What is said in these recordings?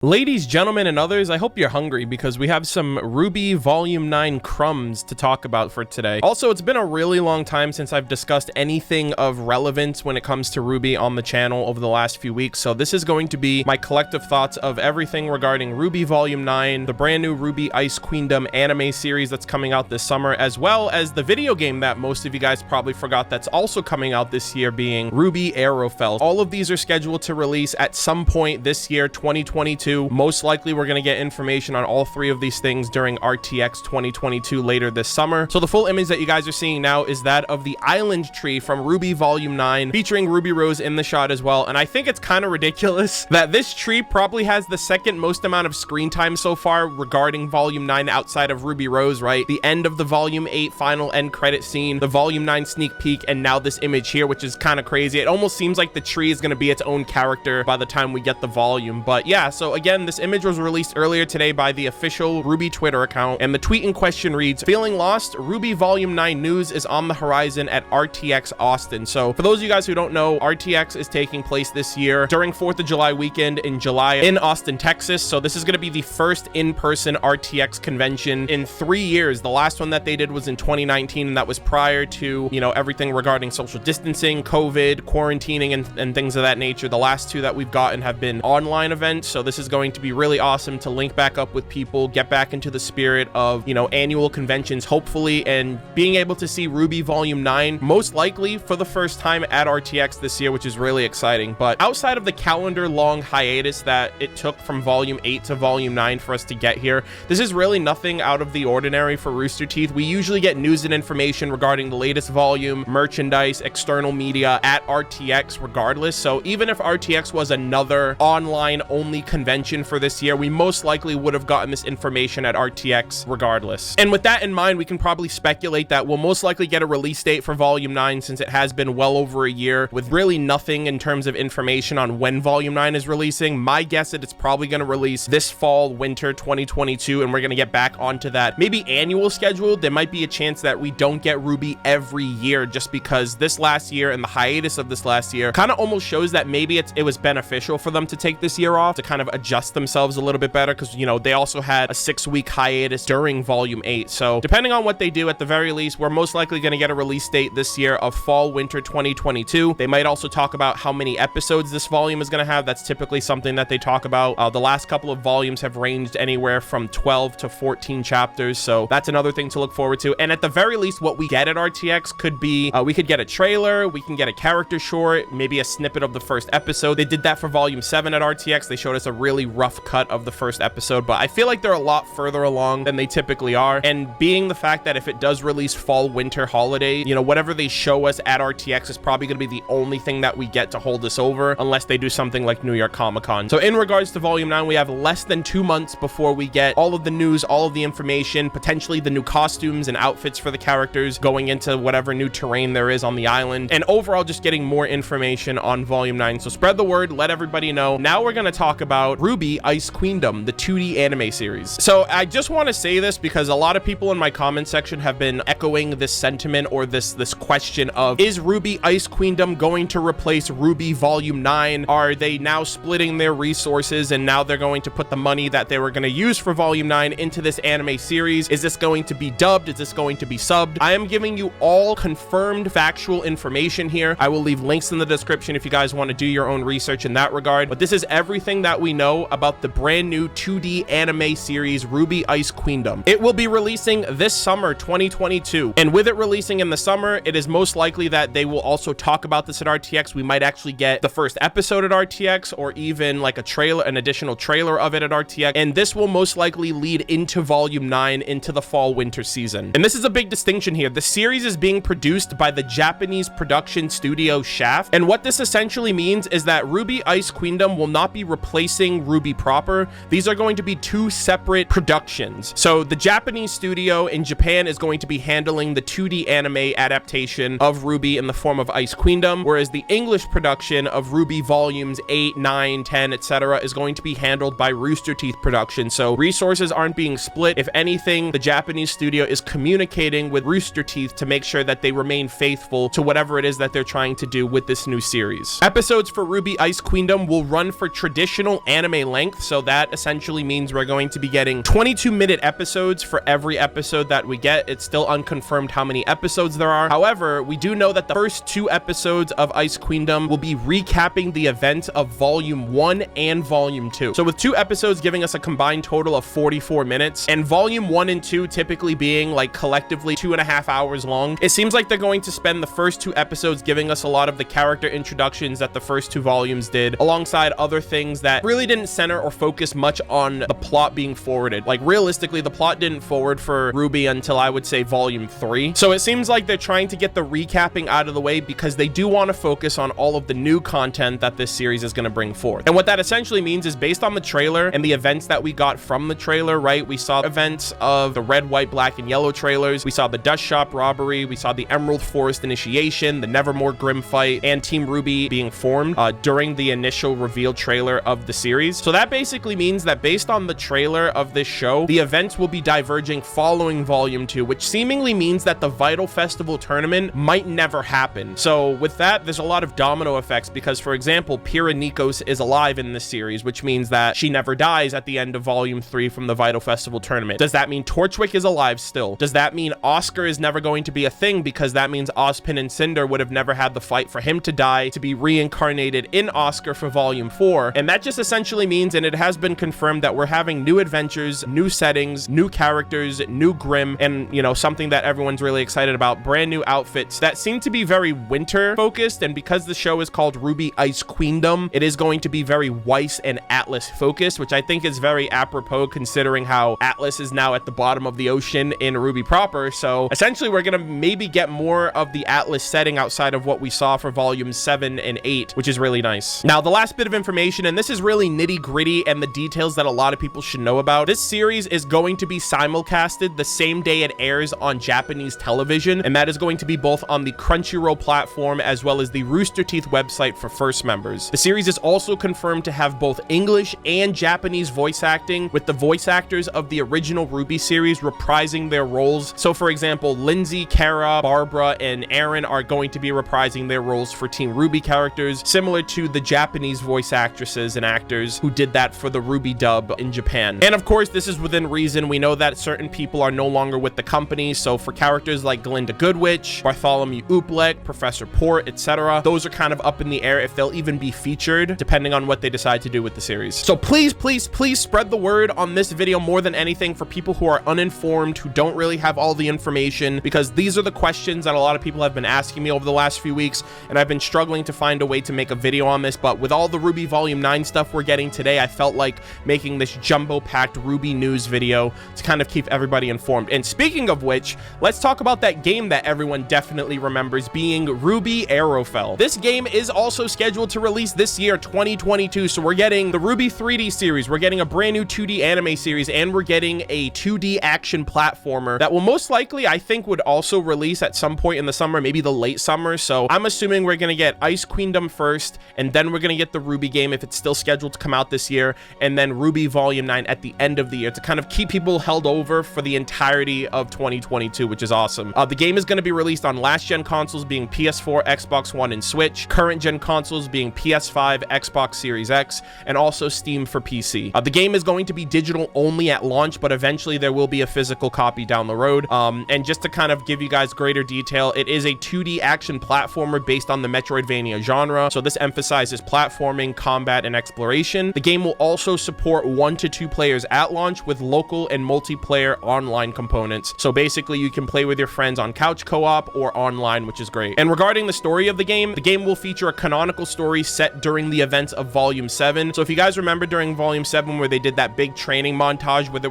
Ladies, gentlemen, and others, I hope you're hungry because we have some RWBY Volume 9 crumbs to talk about for today. Also, it's been a really long time since I've discussed anything of relevance when it comes to RWBY on the channel over the last few weeks, so this is going to be my collective thoughts of everything regarding RWBY Volume 9, the brand new RWBY Ice Queendom anime series that's coming out this summer, as well as the video game that most of you guys probably forgot that's also coming out this year, being RWBY Aerofell. All of these are scheduled to release at some point this year, 2022. Most likely we're going to get information on all three of these things during RTX 2022 later this summer. So the full image that you guys are seeing now is that of the island tree from RWBY Volume 9, featuring Ruby Rose in the shot as well. And I think it's kind of ridiculous that this tree probably has the second most amount of screen time so far regarding Volume 9 outside of Ruby Rose, right? The end of the Volume 8 final end credit scene, the Volume 9 sneak peek, and now this image here, which is kind of crazy. It almost seems like the tree is going to be its own character by the time we get the volume. But yeah, so again, this image was released earlier today by the official RWBY Twitter account, and the tweet in question reads, "Feeling lost? RWBY Volume 9 news is on the horizon at RTX Austin." So for those of you guys who don't know, RTX is taking place this year during 4th of July weekend in July in Austin, Texas. So this is going to be the first in-person RTX convention in 3 years. The last one that they did was in 2019, and that was prior to, you know, everything regarding social distancing, COVID, quarantining, and things of that nature. The last two that we've gotten have been online events, so this is going to be really awesome to link back up with people, get back into the spirit of, you know, annual conventions, hopefully, and being able to see RWBY Volume 9 most likely for the first time at RTX this year, which is really exciting. But outside of the calendar-long hiatus that it took from Volume 8 to Volume 9 for us to get here, this is really nothing out of the ordinary for Rooster Teeth. We usually get news and information regarding the latest volume, merchandise, external media at RTX regardless. So even if RTX was another online-only convention for this year, we most likely would have gotten this information at RTX regardless. And with that in mind, we can probably speculate that we'll most likely get a release date for Volume 9, since it has been well over a year with really nothing in terms of information on when Volume 9 is releasing. My guess is it's probably going to release this fall, winter 2022, and we're going to get back onto that maybe annual schedule. There might be a chance that we don't get RWBY every year, just because this last year and the hiatus of this last year kind of almost shows that maybe it was beneficial for them to take this year off to kind of adjust themselves a little bit better, because, you know, they also had a 6-week hiatus during Volume 8. So depending on what they do, at the very least, we're most likely going to get a release date this year of fall winter 2022. They might also talk about how many episodes this volume is going to have. That's typically something that they talk about. The last couple of volumes have ranged anywhere from 12 to 14 chapters, so that's another thing to look forward to. And at the very least, what we get at RTX could be we could get a trailer, we can get a character short, maybe a snippet of the first episode. They did that for Volume 7 at RTX. They showed us a really rough cut of the first episode, but I feel like they're a lot further along than they typically are. And being the fact that if it does release fall winter holiday, you know, whatever they show us at RTX is probably going to be the only thing that we get to hold us over, unless they do something like New York Comic-Con. So in regards to Volume 9, we have less than 2 months before we get all of the news, all of the information, potentially the new costumes and outfits for the characters going into whatever new terrain there is on the island, and overall just getting more information on Volume 9. So spread the word, let everybody know. Now we're going to talk about RWBY Ice Queendom, the 2D anime series. So I just want to say this because a lot of people in my comment section have been echoing this sentiment, or this question of, is RWBY Ice Queendom going to replace RWBY Volume 9? Are they now splitting their resources and now they're going to put the money that they were going to use for Volume 9 into this anime series? Is this going to be dubbed? Is this going to be subbed? I am giving you all confirmed factual information here. I will leave links in the description if you guys want to do your own research in that regard, but this is everything that we know about the brand new 2D anime series RWBY Ice Queendom. It will be releasing this summer 2022, and with it releasing in the summer, it is most likely that they will also talk about this at RTX. We might actually get the first episode at RTX, or even like a trailer, an additional trailer of it at RTX, and this will most likely lead into Volume 9, into the fall winter season. And this is a big distinction here. The series is being produced by the Japanese production studio Shaft, and what this essentially means is that RWBY Ice Queendom will not be replacing RWBY proper. These are going to be two separate productions. So the Japanese studio in Japan is going to be handling the 2D anime adaptation of RWBY in the form of Ice Queendom, whereas the English production of RWBY Volumes 8, 9, 10, etc. is going to be handled by Rooster Teeth Production. So resources aren't being split. If anything, the Japanese studio is communicating with Rooster Teeth to make sure that they remain faithful to whatever it is that they're trying to do with this new series. Episodes for RWBY Ice Queendom will run for traditional anime anime length, so that essentially means we're going to be getting 22-minute episodes for every episode that we get. It's still unconfirmed how many episodes there are. However, we do know that the first 2 episodes of Ice Queendom will be recapping the events of Volume 1 and Volume 2. So with 2 episodes giving us a combined total of 44 minutes, and Volume 1 and 2 typically being like collectively 2.5 hours long, it seems like they're going to spend the first 2 episodes giving us a lot of the character introductions that the first 2 volumes did, alongside other things that really didn't center or focus much on the plot being forwarded. Like realistically, the plot didn't forward for RWBY until I would say Volume 3. So it seems like they're trying to get the recapping out of the way because they do want to focus on all of the new content that this series is going to bring forth. And what that essentially means is, based on the trailer and the events that we got from the trailer, right? We saw events of the red, white, black, and yellow trailers. We saw the Dust Shop robbery. We saw the Emerald Forest initiation, the Nevermore Grim fight, and Team RWBY being formed during the initial reveal trailer of the series. So that basically means that based on the trailer of this show, the events will be diverging following Volume 2, which seemingly means that the Vital Festival tournament might never happen. So with that, there's a lot of domino effects because, for example, Pyrrha Nikos is alive in this series, which means that she never dies at the end of Volume 3 from the Vital Festival tournament. Does that mean Torchwick is alive still? Does that mean Oscar is never going to be a thing, because that means Ozpin and Cinder would have never had the fight for him to die to be reincarnated in Oscar for Volume 4? And that just essentially means, and it has been confirmed, that we're having new adventures, new settings, new characters, new Grimm, and, you know, something that everyone's really excited about, brand new outfits that seem to be very winter focused. And because the show is called RWBY Ice Queendom, it is going to be very Weiss and Atlas focused, which I think is very apropos considering how Atlas is now at the bottom of the ocean in RWBY proper. So essentially we're gonna maybe get more of the Atlas setting outside of what we saw for Volumes 7 and 8, which is really nice. Now, the last bit of information, and this is really nitty gritty and the details that a lot of people should know about. This series is going to be simulcasted the same day it airs on Japanese television, and that is going to be both on the Crunchyroll platform as well as the Rooster Teeth website for first members. The series is also confirmed to have both English and Japanese voice acting, with the voice actors of the original RWBY series reprising their roles. So for example, Lindsay, Kara, Barbara, and Aaron are going to be reprising their roles for Team RWBY characters, similar to the Japanese voice actresses and actors who did that for the RWBY dub in Japan. And of course, this is within reason. We know that certain people are no longer with the company, so for characters like Glinda Goodwitch, Bartholomew Uplek, Professor Port, etc., those are kind of up in the air if they'll even be featured, depending on what they decide to do with the series. So please, please, please spread the word on this video more than anything for people who are uninformed, who don't really have all the information, because these are the questions that a lot of people have been asking me over the last few weeks, and I've been struggling to find a way to make a video on this. But with all the RWBY Volume 9 stuff we're getting today, I felt like making this jumbo-packed RWBY news video to kind of keep everybody informed. And speaking of which, let's talk about that game that everyone definitely remembers, being RWBY Aerofell. This game is also scheduled to release this year, 2022, so we're getting the RWBY 3D series, we're getting a brand new 2D anime series, and we're getting a 2D action platformer that will most likely, I think, would also release at some point in the summer, maybe the late summer. So I'm assuming we're gonna get Ice Queendom first, and then we're gonna get the RWBY game if it's still scheduled to come out this year, and then RWBY Volume 9 at the end of the year to kind of keep people held over for the entirety of 2022, which is awesome. The game is going to be released on last gen consoles being PS4, Xbox One, and Switch, current gen consoles being PS5, Xbox Series X, and also Steam for PC. The game is going to be digital only at launch, but eventually there will be a physical copy down the road. And just to kind of give you guys greater detail, it is a 2D action platformer based on the Metroidvania genre, so this emphasizes platforming, combat, and exploration. The game will also support 1 to 2 players at launch, with local and multiplayer online components. So basically you can play with your friends on couch co-op or online, which is great. And regarding the story of the game will feature a canonical story set during the events of Volume 7. So if you guys remember during Volume 7 where they did that big training montage where there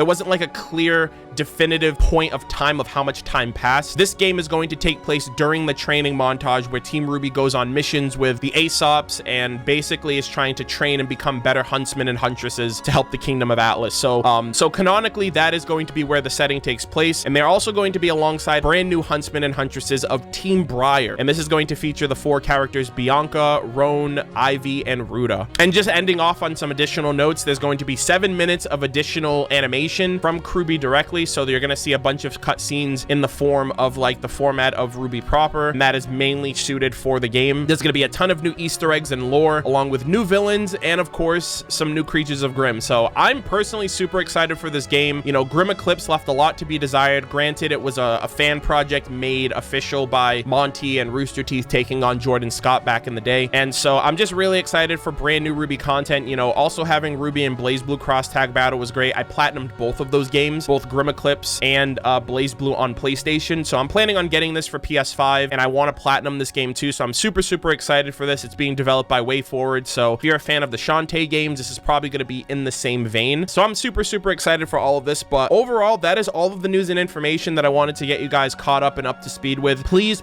wasn't like a clear definitive point of time of how much time passed, this game is going to take place during the training montage where Team RWBY goes on missions with the Aesops and basically is trying to train and become better huntsmen and huntresses to help the Kingdom of Atlas. So canonically, that is going to be where the setting takes place, and they're also going to be alongside brand new huntsmen and huntresses of Team Briar, and this is going to feature the 4 characters Bianca, Roan, Ivy, and Ruta. And just ending off on some additional notes, there's going to be 7 minutes of additional animation from RWBY directly, so you're going to see a bunch of cutscenes in the form of like the format of RWBY proper, and that is mainly suited for the game. There's going to be a ton of new Easter eggs and lore, along with new villains and of course some new Creatures of Grimm. So I'm personally super excited for this game. You know, Grimm Eclipse left a lot to be desired. Granted, it was a fan project made official by Monty and Rooster Teeth taking on Jordan Scott back in the day, and so I'm just really excited for brand new RWBY content. You know, also having RWBY and BlazBlue cross tag battle was great. I platinumed both of those games, both Grimm Eclipse and BlazBlue on PlayStation, so I'm planning on getting this for PS5, and I want to platinum this game too, so I'm super excited for this. It's being developed by WayForward, so if you're a fan of the Shantae games, this is probably going to be in the same vein, so I'm super excited for all of this. But overall, that is all of the news and information that I wanted to get you guys caught up and up to speed with. Please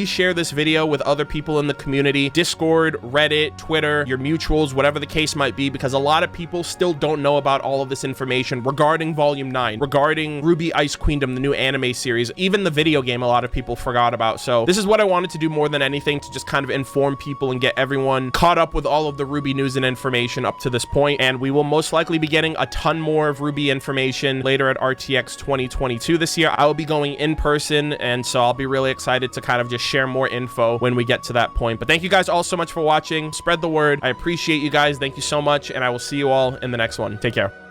share this video with other people in the community, Discord, Reddit, Twitter, your mutuals, whatever the case might be, because a lot of people still don't know about all of this information regarding Volume 9, regarding RWBY Ice Queendom, the new anime series, even the video game a lot of people forgot about. So this is what I wanted to do more than anything, to just kind of inform people and get everyone caught up with all of the RWBY news and information up to this point. And we will most likely be getting a ton more of RWBY information later at RTX 2022 this year. I will be going in person, and so I'll be really excited to kind of just share more info when we get to that point. But thank you guys all so much for watching. Spread the word. I appreciate you guys. Thank you so much, and I will see you all in the next one. Take care.